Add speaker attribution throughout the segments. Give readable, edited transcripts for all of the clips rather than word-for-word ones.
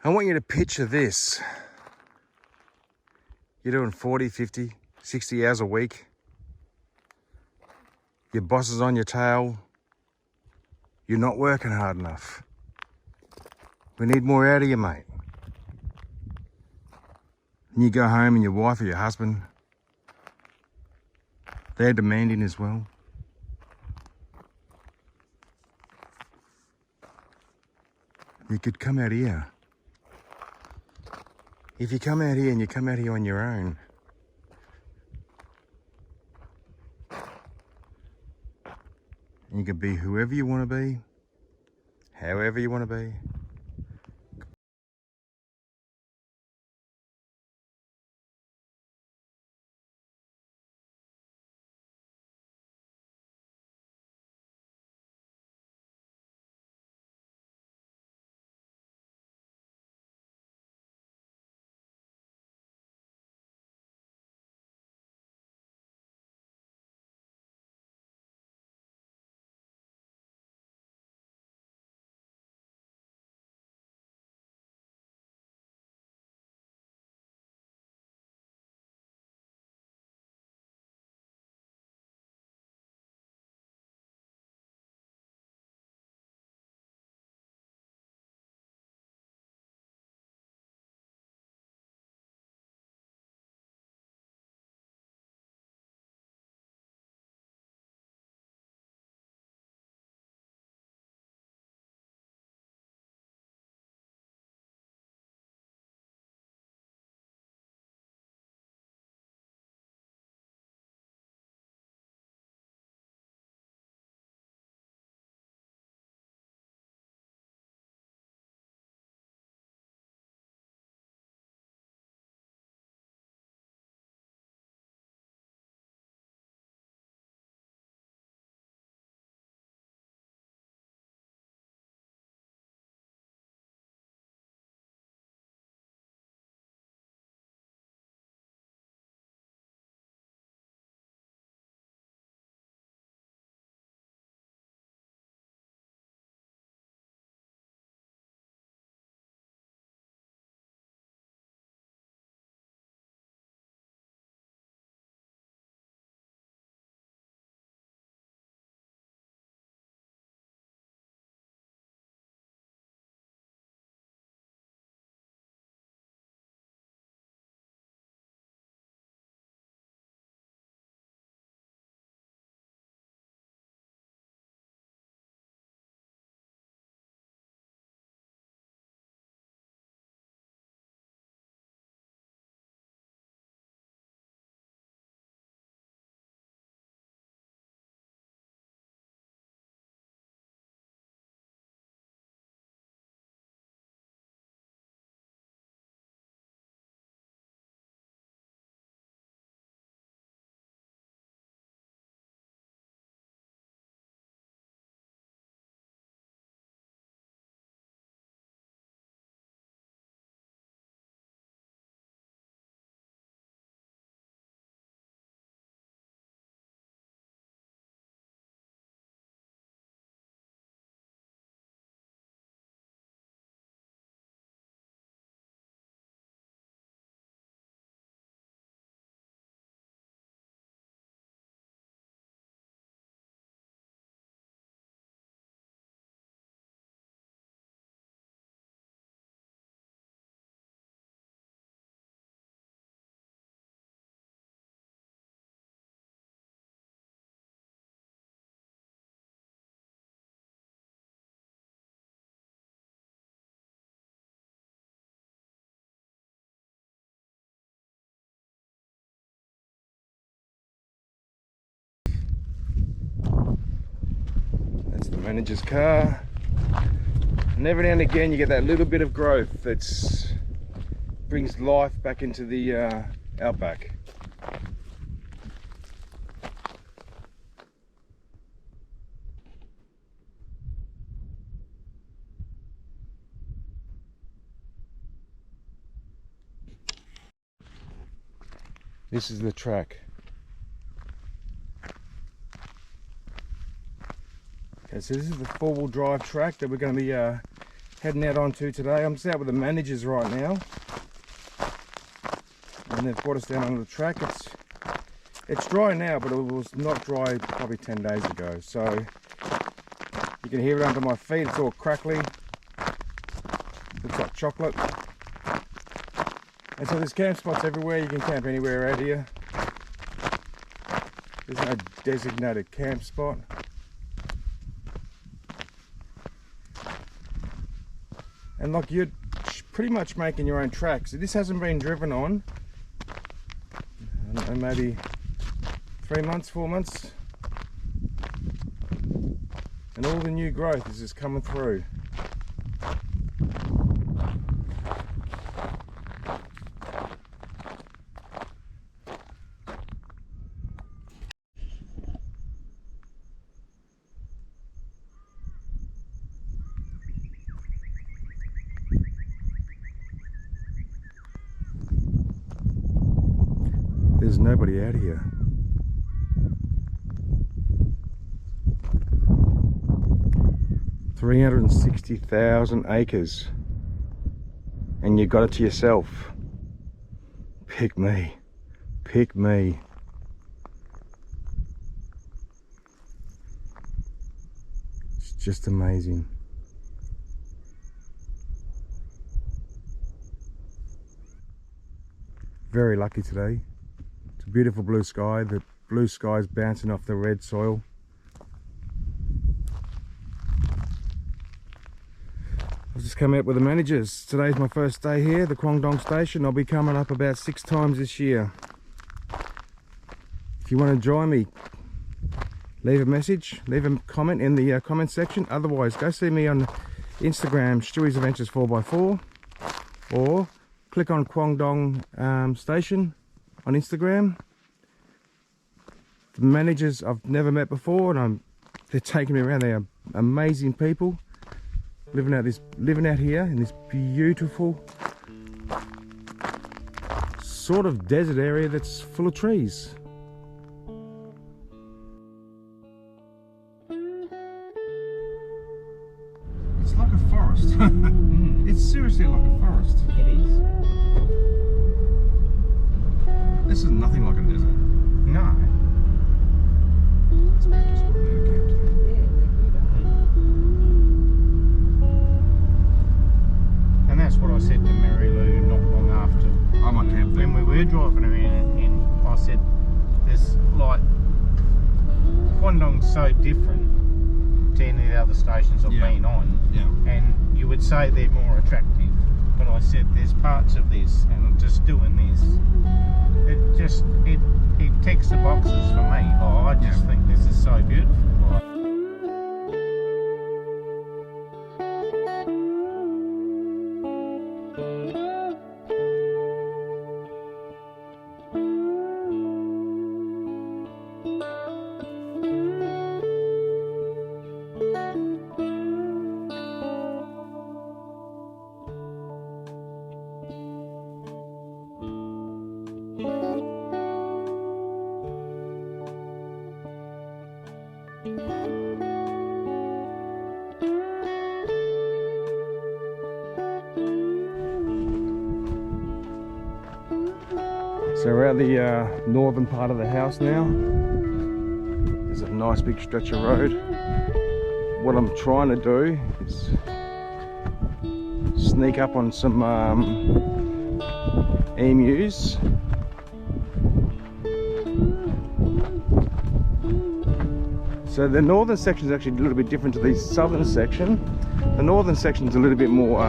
Speaker 1: I want you to picture this. You're doing 40, 50, 60 hours a week. Your boss is on your tail. You're not working hard enough. We need more out of you, mate. And you go home and your wife or your husband, they're demanding as well. You could come out here. If you come out here and you come out here on your own, you can be whoever you want to be, however you want to be. That's the manager's car. And every now and again you get that little bit of growth that brings life back into the Outback. This is the track. Okay, so this is the 4-wheel drive track that we're going to be heading out onto today. I'm just out with the managers right now, and they've brought us down onto the track. It's dry now, but it was not dry probably 10 days ago, so you can hear it under my feet. It's all crackly, looks like chocolate. And so there's camp spots everywhere. You can camp anywhere out here. There's no designated camp spot. And like, you're pretty much making your own tracks. This hasn't been driven on, I don't know, maybe 3 months, 4 months. And all the new growth is just coming through. There's nobody out here. $360,000 acres, and you got it to yourself. Pick me, pick me. It's just amazing. Very lucky today. It's a beautiful blue sky. The blue sky is bouncing off the red soil. I've just come out with the managers. Today's my first day here, the Quondong Station. I'll be coming up about 6 times this year. If you want to join me, leave a message, leave a comment in the comment section. Otherwise, go see me on Instagram, Stewie's Adventures 4x4, or click on Quondong Station on Instagram. The managers I've never met before, and they're taking me around. They are amazing people. Living out here in this beautiful sort of desert area that's full of trees. It's like a forest. It's seriously like a forest.
Speaker 2: It is.
Speaker 1: This is nothing like a desert.
Speaker 2: No.
Speaker 1: That's a beautiful spot there to camp today.
Speaker 2: And that's what I said to Mary Lou not long after.
Speaker 1: I might camp there.
Speaker 2: When we were driving around, and I said, there's like, Quondong's so different to any of the other stations I've been on.
Speaker 1: Yeah.
Speaker 2: And you would say they're more attractive. But I said, there's parts of this, and just doing this, it ticks the boxes for me. Oh, I just think this is so beautiful. Like,
Speaker 1: So we're at the northern part of the house now. There's a nice big stretch of road. What I'm trying to do is sneak up on some emus. So the northern section is actually a little bit different to the southern section. The northern section is a little bit more,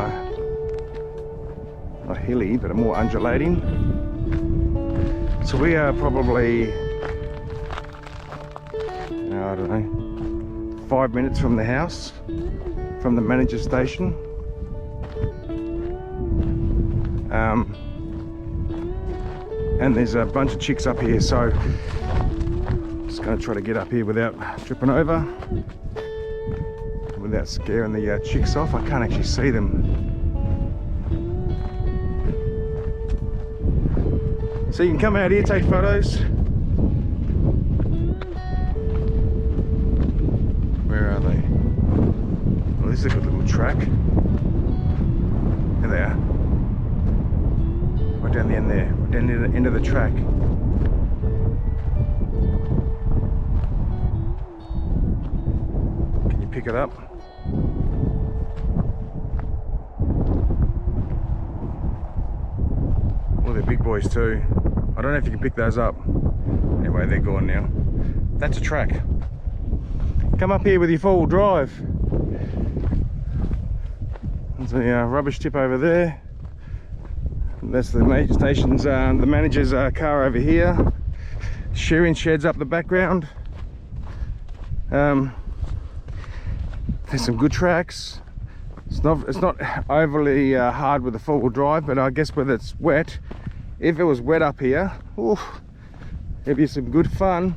Speaker 1: not hilly, but more undulating. So we are probably, I don't know, 5 minutes from the house, from the manager station. And there's a bunch of chicks up here, so I'm just going to try to get up here without tripping over, without scaring the chicks off. I can't actually see them. So you can come out here, take photos. Where are they? Well, this is a good little track. There they are. Right down the end there. Right down near the end of the track. Can you pick it up? Well, they're big boys too. I don't know if you can pick those up. Anyway, they're gone now. That's a track. Come up here with your 4-wheel drive. There's a rubbish tip over there. That's the major station's, the manager's car over here. Shearing sheds up the background. There's some good tracks. It's not overly hard with the 4-wheel drive, but I guess whether it's wet, if it was wet up here, oof, it'd be some good fun.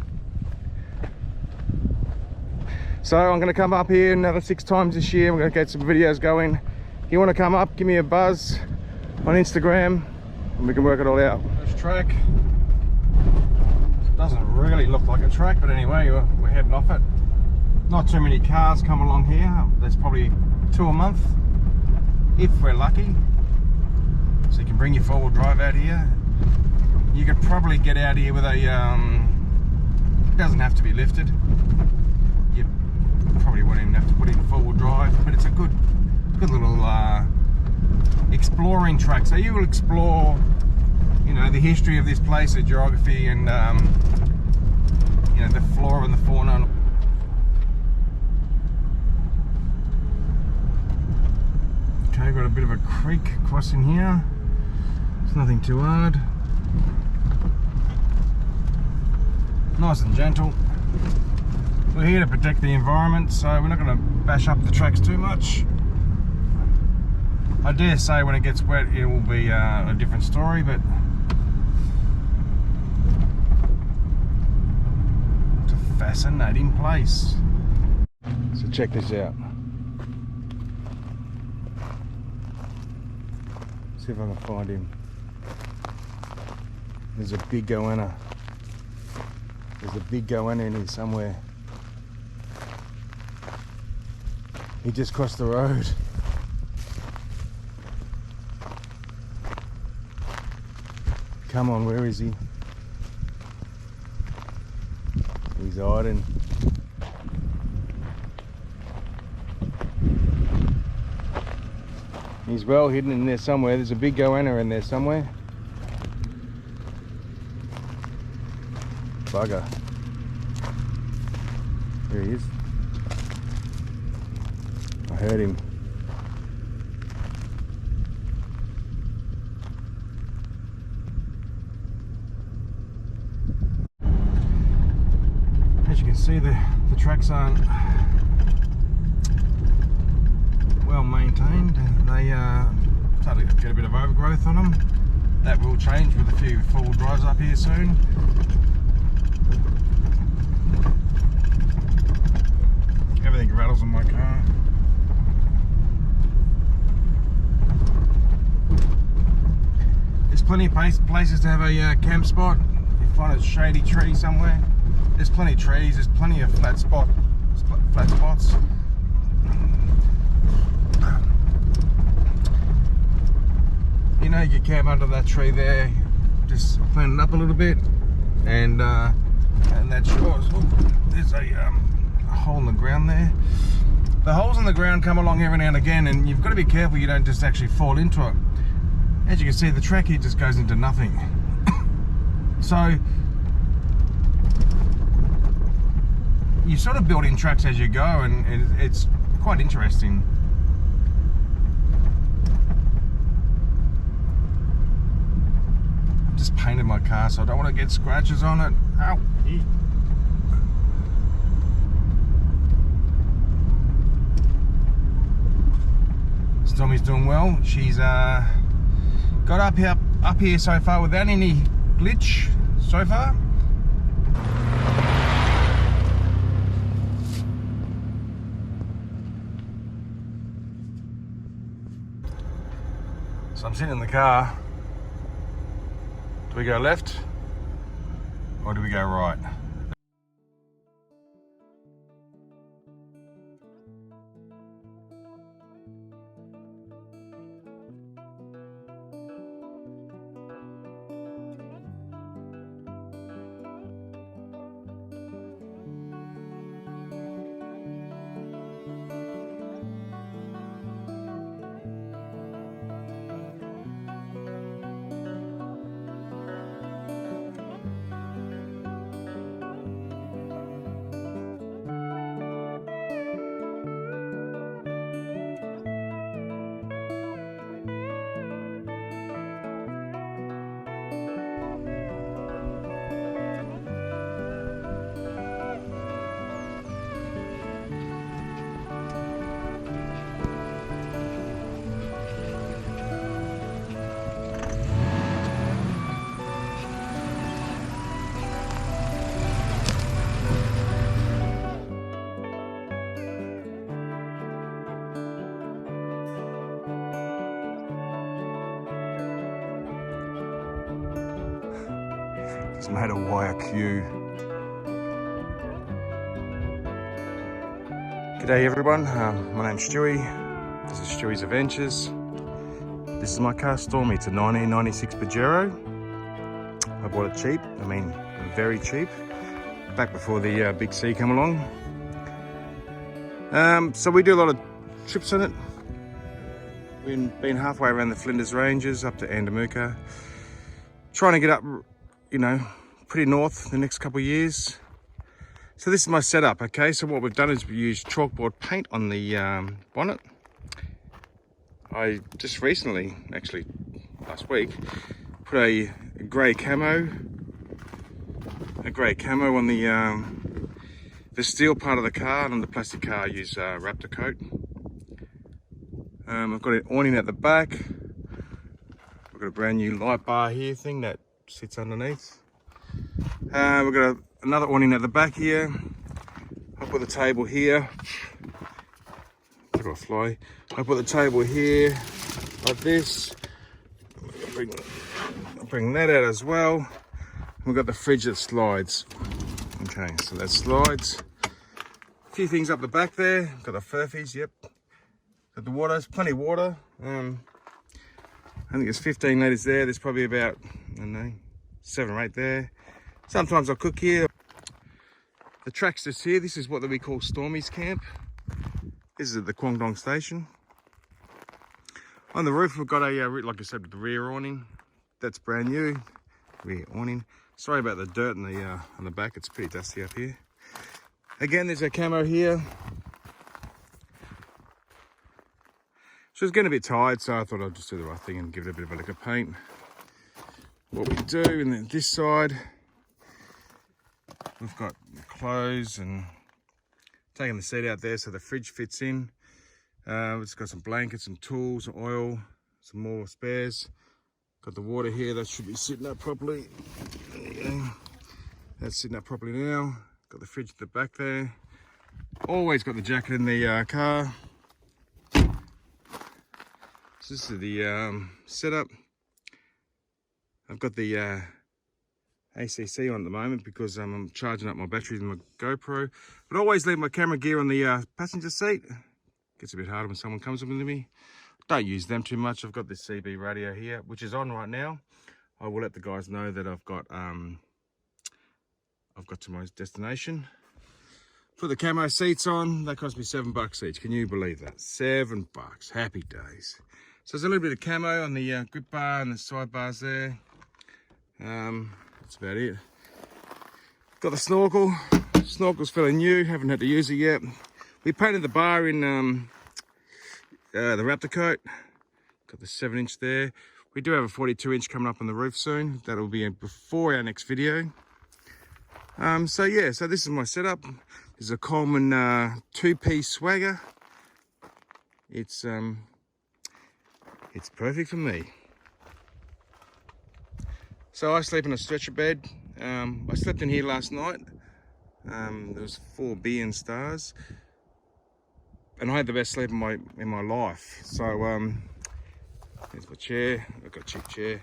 Speaker 1: So I'm going to come up here another 6 times this year. I'm going to get some videos going. If you want to come up, give me a buzz on Instagram and we can work it all out. This track doesn't really look like a track, but anyway, we're heading off it. Not too many cars come along here. There's probably 2 a month if we're lucky. So you can bring your 4-wheel drive out here. You could probably get out here with a it doesn't have to be lifted. You probably won't even have to put in 4-wheel drive, but it's a good little exploring track. So you will explore, you know, the history of this place, the geography, and you know, the flora and the fauna. Okay, got a bit of a creek crossing here. It's nothing too hard. Nice and gentle. We're here to protect the environment, so we're not going to bash up the tracks too much. I dare say when it gets wet it will be a different story, but it's a fascinating place. So check this out. See if I can find him. There's a big goanna. There's a big goanna in here somewhere. He just crossed the road. Come on, where is he? He's hiding. He's well hidden in there somewhere. There's a big goanna in there somewhere. Bugger. There he is. I heard him. As you can see, the tracks aren't well maintained. They started to get a bit of overgrowth on them. That will change with a few 4-wheel drives up here soon. Everything rattles on my car. There's plenty of places to have a camp spot. You find a shady tree somewhere. There's plenty of trees. There's plenty of flat spots. You know, you can camp under that tree there. Just plant it up a little bit, and that shows. Oh, there's a hole in the ground there. The holes in the ground come along every now and again, and you've got to be careful you don't just actually fall into it. As you can see, the track here just goes into nothing. So you sort of build in tracks as you go, and it's quite interesting. I've just painted my car, so I don't want to get scratches on it. Ow! Tommy's doing well. She's got up here so far without any glitch so far. So I'm sitting in the car. Do we go left or do we go right? It's made of wire Q. G'day everyone, my name's Stewie. This is Stewie's Adventures. This is my car Stormy. It's a 1996 Pajero. I bought it cheap, I mean very cheap, back before the big C came along. So we do a lot of trips on it. We've been halfway around the Flinders Ranges up to Andamuka, trying to get up, you know, pretty north the next couple of years. So this is my setup, okay? So what we've done is we used chalkboard paint on the bonnet. I just recently, actually last week, put a grey camo on the steel part of the car, and on the plastic car I use Raptor coat. I've got an awning at the back. We've got a brand new light bar here thing that sits underneath. We've got another awning at the back here. I put the table here. I've got a fly. I put the table here like this. I'll bring that out as well. We've got the fridge that slides. Okay, so that slides. A few things up the back there. Got the furfies, yep. Got the water, there's plenty of water. I think there's 15 litres there. There's probably about, I don't know, 7 or 8 there. Sometimes I cook here. The track's just here. This is what we call Stormy's camp. This is at the Quondong Station. On the roof we've got a, like I said, the rear awning. That's brand new, rear awning. Sorry about the dirt on the back. It's pretty dusty up here. Again, there's a camo here. She was getting a bit tired, so I thought I'd just do the right thing and give it a bit of a lick of paint. What we do, and then this side, we've got clothes and taking the seat out there so the fridge fits in. It's got some blankets, some tools, some oil, some more spares. Got the water here, that should be sitting up properly. There you go. That's sitting up properly now. Got the fridge at the back there. Always got the jacket in the car. So this is the setup. I've got the ACC on at the moment because I'm charging up my batteries in my GoPro. But I always leave my camera gear on the passenger seat. Gets a bit harder when someone comes up with me. Don't use them too much. I've got this CB radio here, which is on right now. I will let the guys know that I've got to my destination. Put the camo seats on. They cost me $7 each. Can you believe that? $7. Happy days. So there's a little bit of camo on the grip bar and the side bars there. That's about it. Got the snorkel. Snorkel's fairly new. Haven't had to use it yet. We painted the bar in the Raptor coat. Got the 7-inch there. We do have a 42-inch coming up on the roof soon. That'll be before our next video. So yeah, so this is my setup. This is a Coleman 2-piece swagger. It's perfect for me. So I sleep in a stretcher bed. I slept in here last night. There was 4 billion stars. And I had the best sleep in my life. So there's my chair. I've got a cheap chair.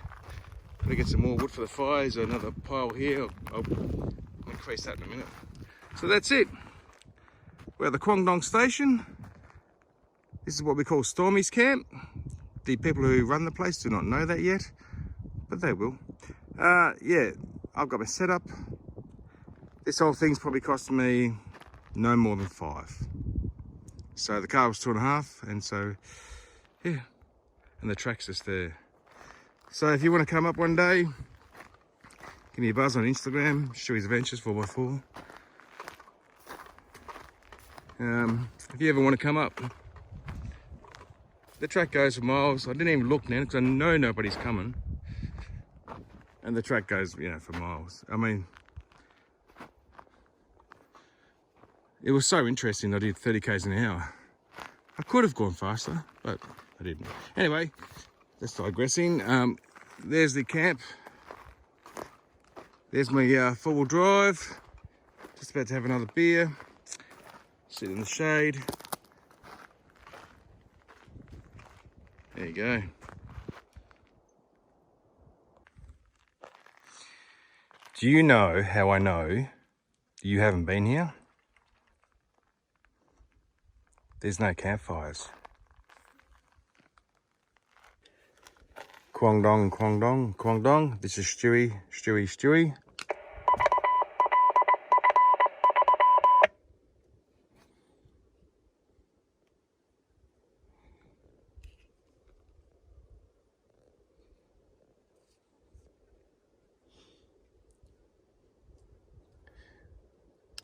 Speaker 1: I'm gonna get some more wood for the fire. There's another pile here. I'll increase that in a minute. So that's it. We're at the Quondong Station. This is what we call Stormy's camp. The people who run the place do not know that yet, but they will. Yeah, I've got my setup. This whole thing's probably cost me no more than 5. So the car was 2.5, and so yeah, and the track's just there. So if you want to come up one day, give me a buzz on Instagram, Stewie's Adventures 4x4. If you ever want to come up, the track goes for miles. I didn't even look now because I know nobody's coming. And the track goes, you know, for miles. I mean, it was so interesting. I did 30 k's an hour. I could have gone faster, but I didn't. Anyway, that's digressing. There's the camp. There's my 4-wheel drive. Just about to have another beer. Sit in the shade. There you go. Do you know how I know you haven't been here? There's no campfires. Quondong, Quondong, Quondong. This is Stewie.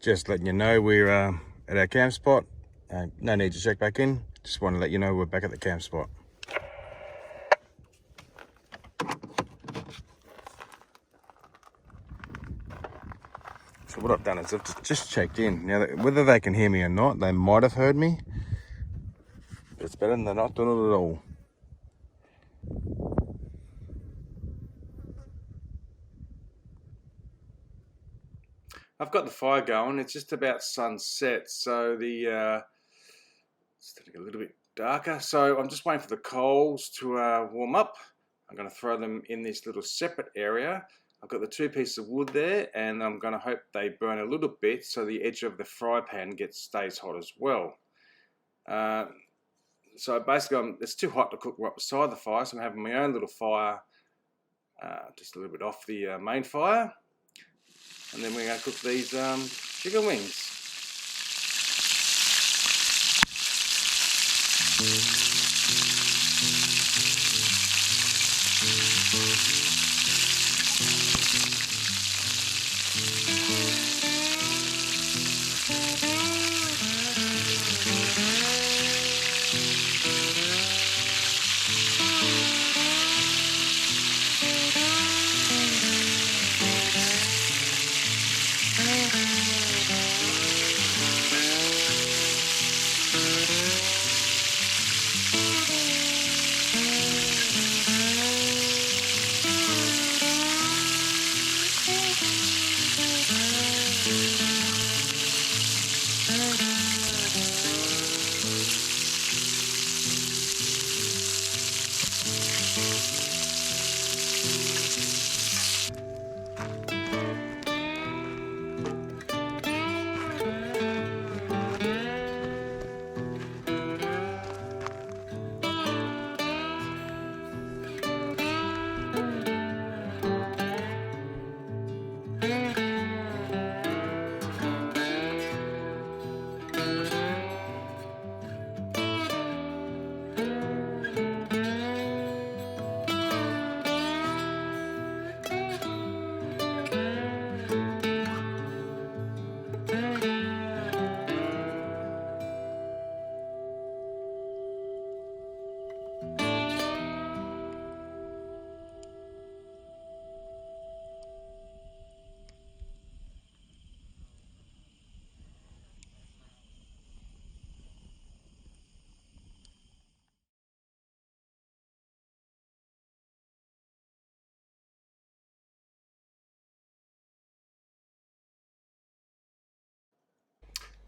Speaker 1: Just letting you know we're at our camp spot. No need to check back in. Just want to let you know we're back at the camp spot. So what I've done is I've just checked in. Now, whether they can hear me or not, they might have heard me. But it's better than they're not doing it at all. I've got the fire going. It's just about sunset, so it's getting a little bit darker. So I'm just waiting for the coals to warm up. I'm going to throw them in this little separate area. I've got the 2 pieces of wood there, and I'm going to hope they burn a little bit so the edge of the fry pan stays hot as well. So basically, it's too hot to cook right beside the fire, so I'm having my own little fire, just a little bit off the main fire. And then we're going to cook these chicken wings.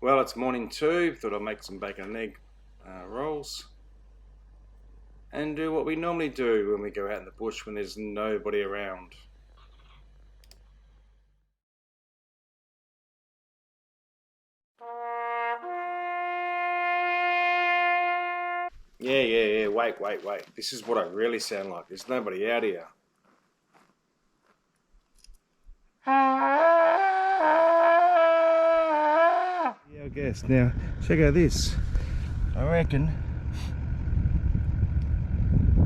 Speaker 1: Well, it's morning 2. Thought I'd make some bacon and egg rolls and do what we normally do when we go out in the bush when there's nobody around. Yeah, wait. This is what I really sound like. There's nobody out here. Yeah, I guess. Now, check out this. I reckon.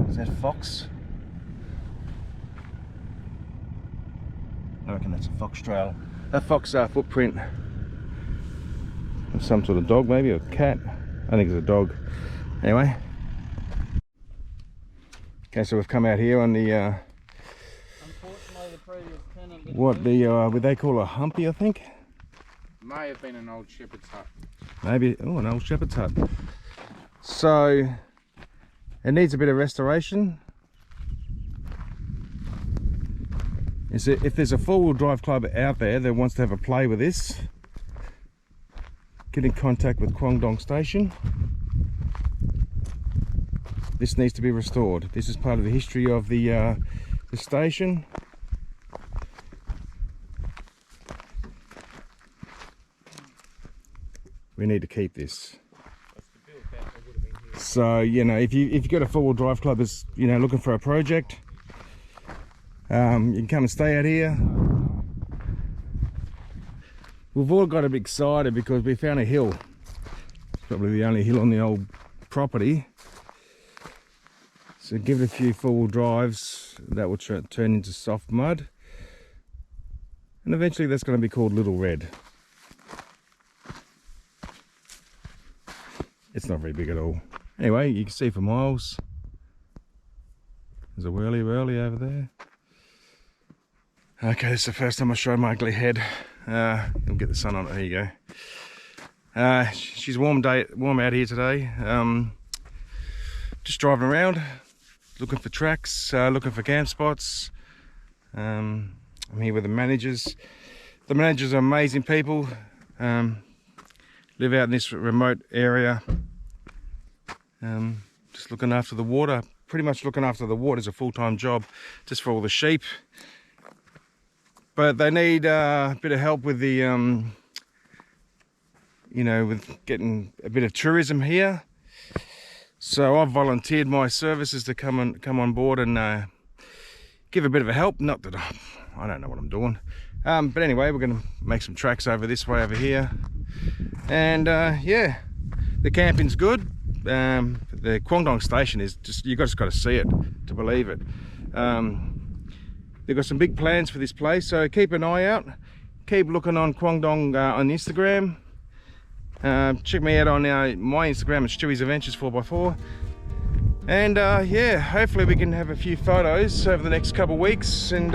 Speaker 1: Is that fox? I reckon that's a fox trail. A fox footprint. Of some sort of dog, maybe, or a cat. I think it's a dog. Anyway. Okay, so we've come out here on the
Speaker 2: Unfortunately, the previous tenant...
Speaker 1: what they call a humpy, I think?
Speaker 2: May have been an old shepherd's hut.
Speaker 1: Maybe, an old shepherd's hut. So, it needs a bit of restoration. If there's a 4-wheel drive club out there that wants to have a play with this, get in contact with Quondong Station. This needs to be restored. This is part of the history of the station. we need to keep this. So, you know, if you've got a 4-wheel drive club that's, you know, looking for a project, you can come and stay out here. We've all got a bit excited because we found a hill. It's probably the only hill on the old property. So give it a few 4-wheel drives, that will turn into soft mud. And eventually that's going to be called Little Red. It's not very big at all. Anyway, you can see for miles. There's a whirly over there. Okay, this is the first time I showed my ugly head. You'll get the sun on it. There you go. She's warm out here today. Just driving around, looking for tracks, looking for camp spots. I'm here with the managers. The managers are amazing people. Live out in this remote area. Just looking after the water. Pretty much looking after the water is a full-time job, just for all the sheep. But they need a bit of help with the, you know, with getting a bit of tourism here. So I've volunteered my services to come on board and give a bit of a help. Not that I don't know what I'm doing. But anyway, we're going to make some tracks over this way over here. And yeah, the camping's good. The Quondong Station is just, you just got to see it to believe it. They've got some big plans for this place, so keep an eye out. Keep looking on Quondong on Instagram. Check me out on my Instagram at Stewie's Adventures 4x4. And yeah, hopefully we can have a few photos over the next couple of weeks. And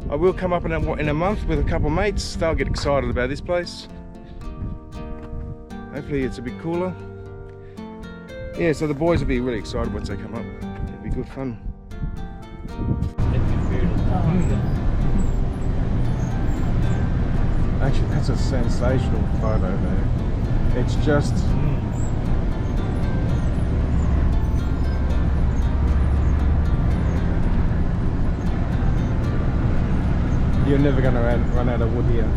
Speaker 1: I will come up in a month with a couple of mates. They'll get excited about this place. Hopefully it's a bit cooler. Yeah, so the boys will be really excited once they come up. It'll be good fun. Actually, that's a sensational photo there. It's just... You're never going to run out of wood here.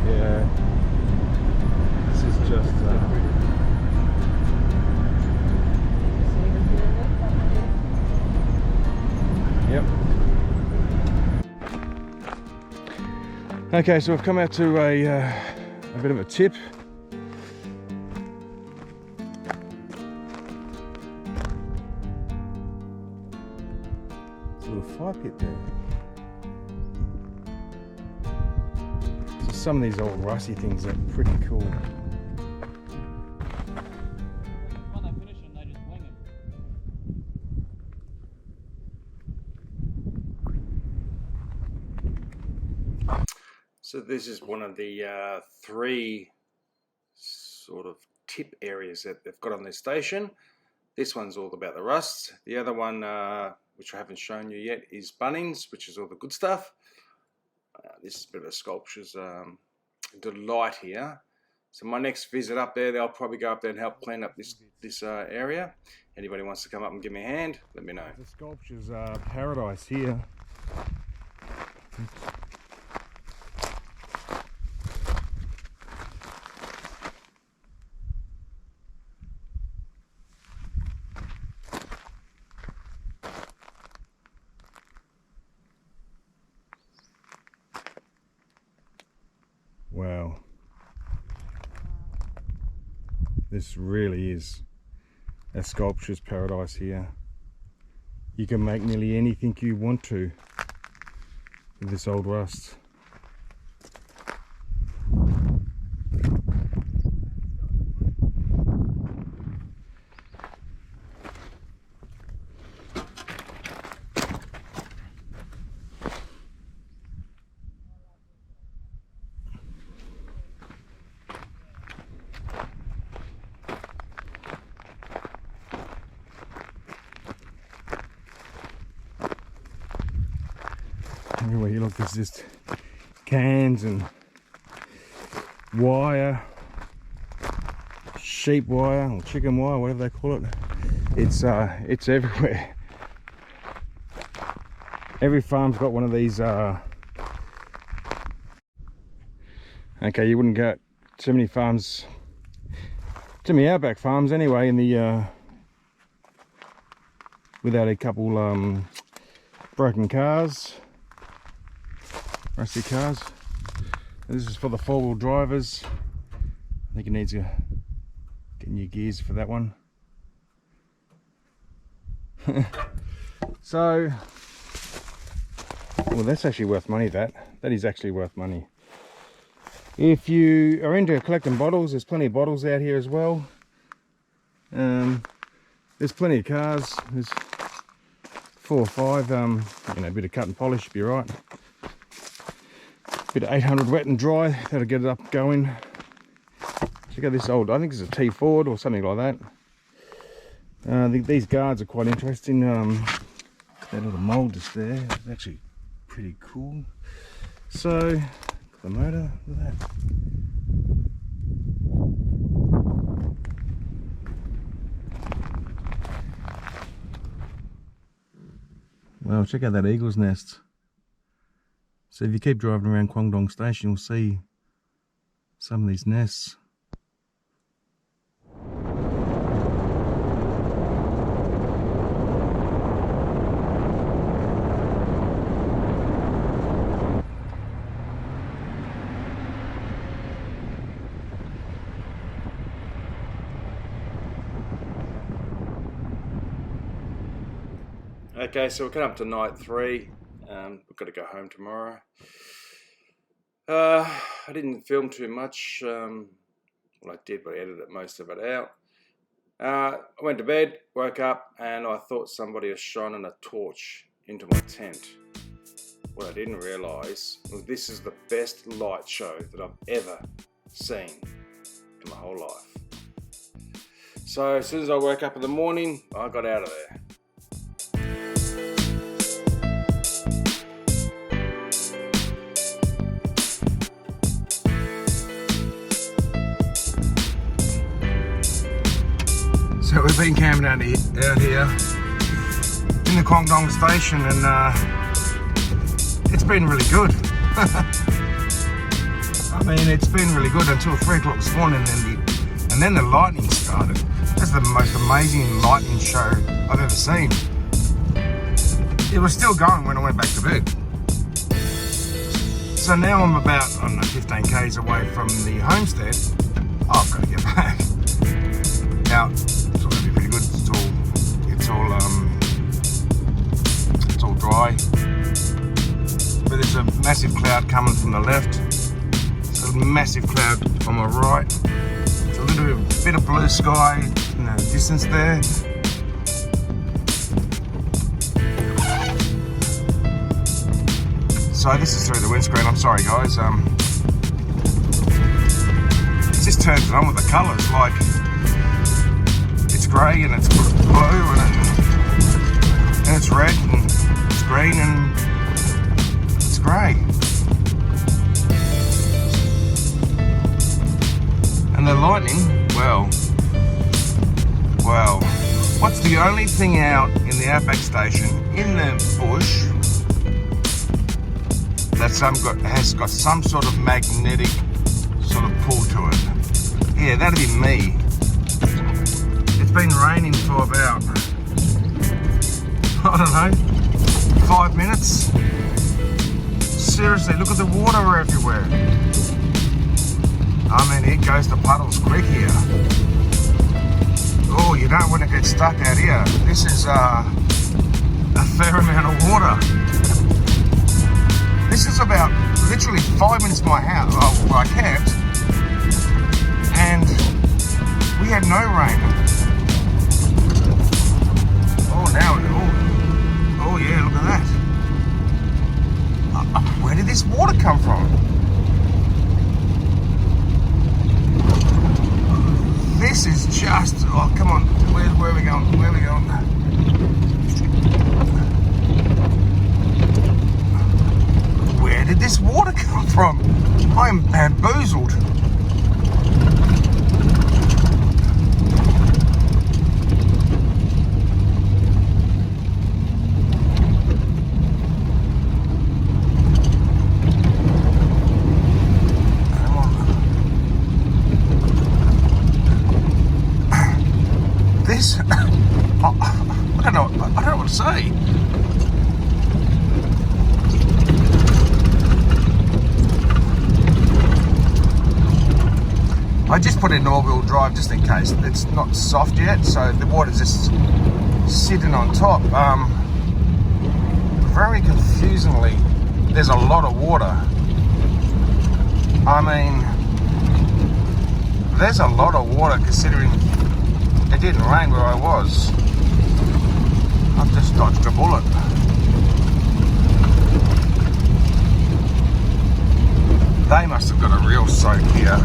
Speaker 1: Yeah. This is just... Yep. Okay, so we've come out to a bit of a tip. There's a little fire pit there. So some of these old rusty things are pretty cool. So this is one of the 3 sort of tip areas that they've got on their station. This one's all about the rust. The other one, which I haven't shown you yet, is Bunnings, which is all the good stuff. This is a bit of a sculpture's delight here. So my next visit up there, they'll probably go up there and help clean up this area. Anybody wants to come up and give me a hand, let me know. The sculpture's paradise here. Wow, this really is a sculpture's paradise here. You can make nearly anything you want to with this old rust. Everywhere you look, there's just cans and wire, sheep wire or chicken wire, whatever they call it. It's everywhere. Every farm's got one of these. Okay, you wouldn't get too many farms, too many outback farms anyway, in the without a couple broken cars, rusty cars. This is for the 4-wheel drivers. I think it needs to get new gears for that one. So, well, that's actually worth money. That is actually worth money. If you are into collecting bottles, there's plenty of bottles out here as well. There's plenty of cars. There's 4 or 5. You know, a bit of cut and polish should be right. Bit of 800 wet and dry, that'll get it up going. Check out this old, I think it's a T Ford or something like that. I think these guards are quite interesting. That little mould just there, it's actually pretty cool. So, the motor, look at that. Well, check out that eagle's nest. So if you keep driving around Quondong Station, you'll see some of these nests. Okay, so we're coming up to night 3. We've got to go home tomorrow. I didn't film too much. Well, I did, but I edited most of it out. I went to bed, woke up, and I thought somebody was shining a torch into my tent. What I didn't realise was this is the best light show that I've ever seen in my whole life. So as soon as I woke up in the morning, I got out of there. So we've been camping out here in the Quondong Station, and it's been really good. I mean, it's been really good until 3 o'clock this morning, and then the lightning started. That's the most amazing lightning show I've ever seen. It was still going when I went back to bed. So now I'm about, I don't know, 15 k's away from the homestead. I've got to get back. Now, it's all going to be pretty good. It's all dry. But there's a massive cloud coming from the left. There's a massive cloud on my right. There's a little bit of blue sky in the distance there. So this is through the windscreen. I'm sorry, guys. It just turns it on with the colours. Like, it's grey and it's blue and it's red and it's green and it's grey. And the lightning, well, what's the only thing out in the Outback station in the bush that has got some sort of magnetic sort of pull to it? Yeah, that'd be me. It's been raining for about, I don't know, 5 minutes. Seriously, look at the water everywhere. I mean, it goes to puddles quick here. Oh, you don't want to get stuck out here. This is a fair amount of water. This is about literally 5 minutes from my house, where I camped, and we had no rain. Oh yeah, look at that. Where did this water come from? This is just, oh come on, where are we going? Where are we going? Where did this water come from? I am bamboozled. say. I just put in all-wheel drive just in case. It's not soft yet, so the water's just sitting on top. Very confusingly, there's a lot of water. I mean, there's a lot of water considering it didn't rain where I was. I've just dodged a bullet. They must have got a real soak here.